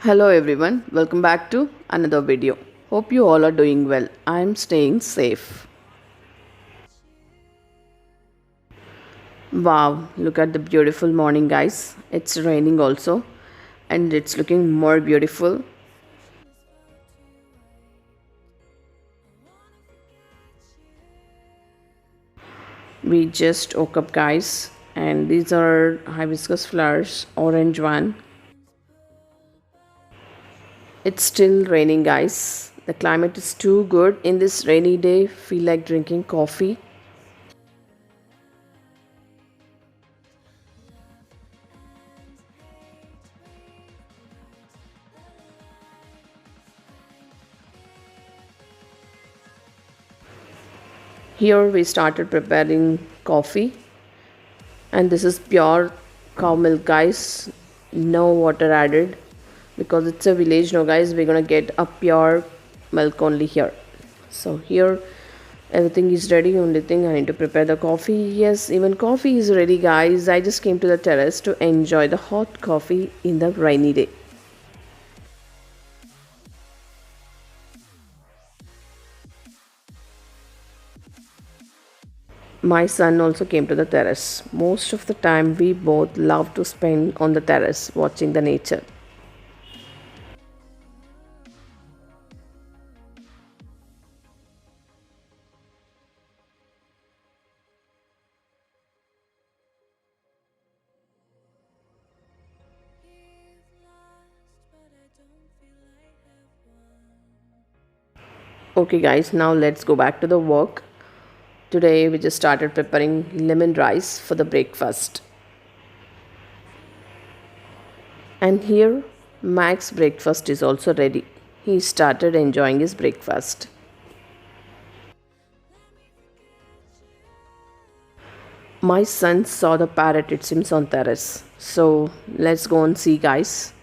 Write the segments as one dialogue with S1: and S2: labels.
S1: Hello everyone, welcome back to another video. Hope you all are doing well. I'm staying safe. Wow, look at the beautiful morning, guys. It's raining also, and it's looking more beautiful. We just woke up, guys, and these are hibiscus flowers, orange one. It's still raining, guys. The climate is too good. In this rainy day, feel like drinking coffee. Here we started preparing coffee, and this is pure cow milk, guys. No water added because it's a village. No, guys, we're gonna get a pure milk only here. So here everything is ready. Only thing I need to prepare the coffee. Yes, even coffee is ready, guys. I just came to the terrace to enjoy the hot coffee in the rainy day. My son also came to the terrace. Most of the time we both love to spend on the terrace watching the nature. Okay guys, now let's go back to the work. Today we just started preparing lemon rice for the breakfast. And here Mac's breakfast is also ready. He started enjoying his breakfast. My son saw the parrot, it seems, on terrace. So let's go and see, guys.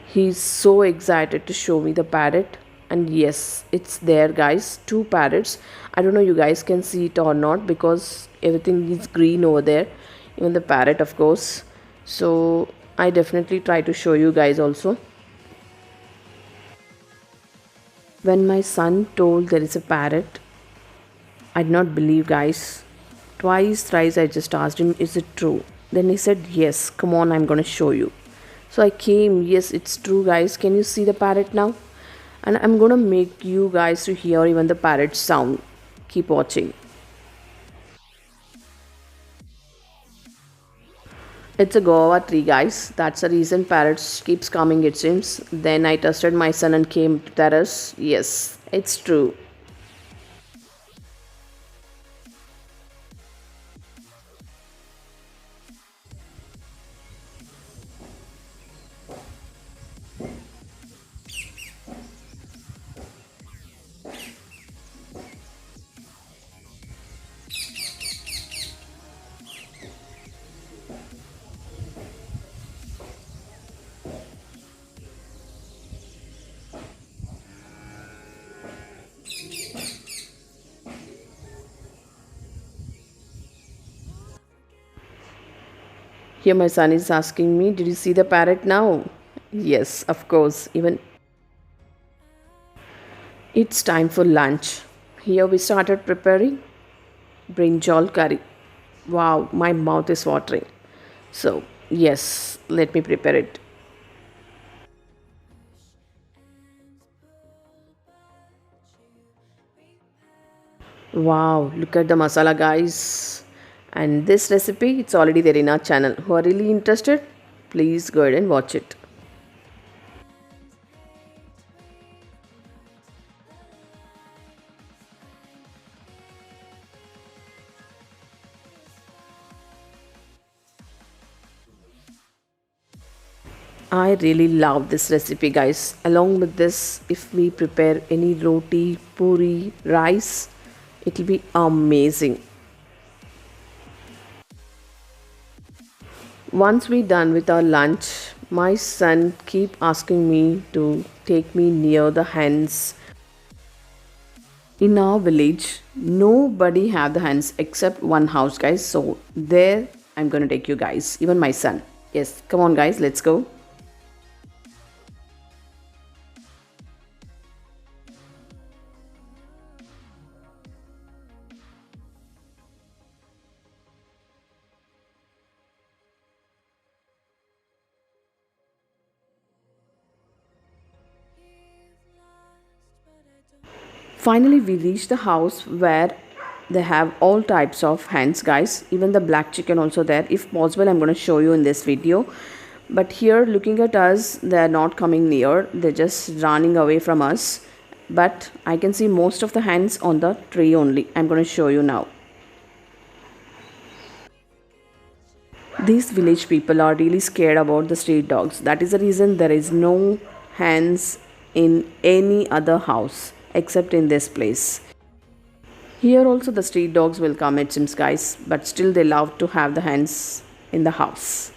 S1: He's so excited to show me the parrot. And yes, it's there, guys. Two parrots. I don't know you guys can see it or not because everything is green over there. Even the parrot, of course. So I definitely try to show you guys also. When my son told there is a parrot, I did not believe, guys. Twice, thrice I just asked him, is it true? Then he said, yes, come on, I'm gonna show you. So I came, yes, it's true, guys. Can you see the parrot now? And I'm gonna make you guys to hear even the parrot sound. Keep watching. It's a guava tree, guys. That's the reason parrots keeps coming, it seems. Then I trusted my son and came to terrace. Yes, it's true. Here my son is asking me, did you see the parrot now? Yes, of course. Even it's time for lunch. Here we started preparing brinjal curry. Wow, my mouth is watering. So, yes, let me prepare it. Wow, look at the masala, guys. And this recipe, it's already there in our channel. Who are really interested, please go ahead and watch it. I really love this recipe, guys. Along with this, if we prepare any roti, puri, rice, it will be amazing. Once we done with our lunch, my son keep asking me to take me near the hens. In our village, nobody have the hens except one house, guys. So there I'm gonna take you guys, even my son. Yes, come on guys, let's go. Finally, we reached the house where they have all types of hens, guys. Even the black chicken also there. If possible, I'm going to show you in this video. But here, looking at us, they are not coming near. They're just running away from us. But I can see most of the hens on the tree only. I'm going to show you now. These village people are really scared about the street dogs. That is the reason there is no hens in any other house except in this place. Here also the street dogs will come, it seems, guys, but still they love to have the hens in the house.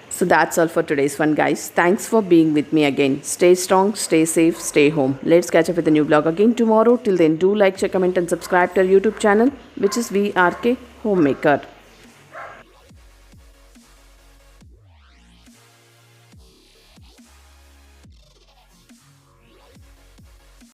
S1: So that's all for today's fun, guys. Thanks for being with me again. Stay strong, stay safe, stay home. Let's catch up with a new vlog again tomorrow. Till then, do like, share, comment and subscribe to our YouTube channel, which is VRK Homemaker.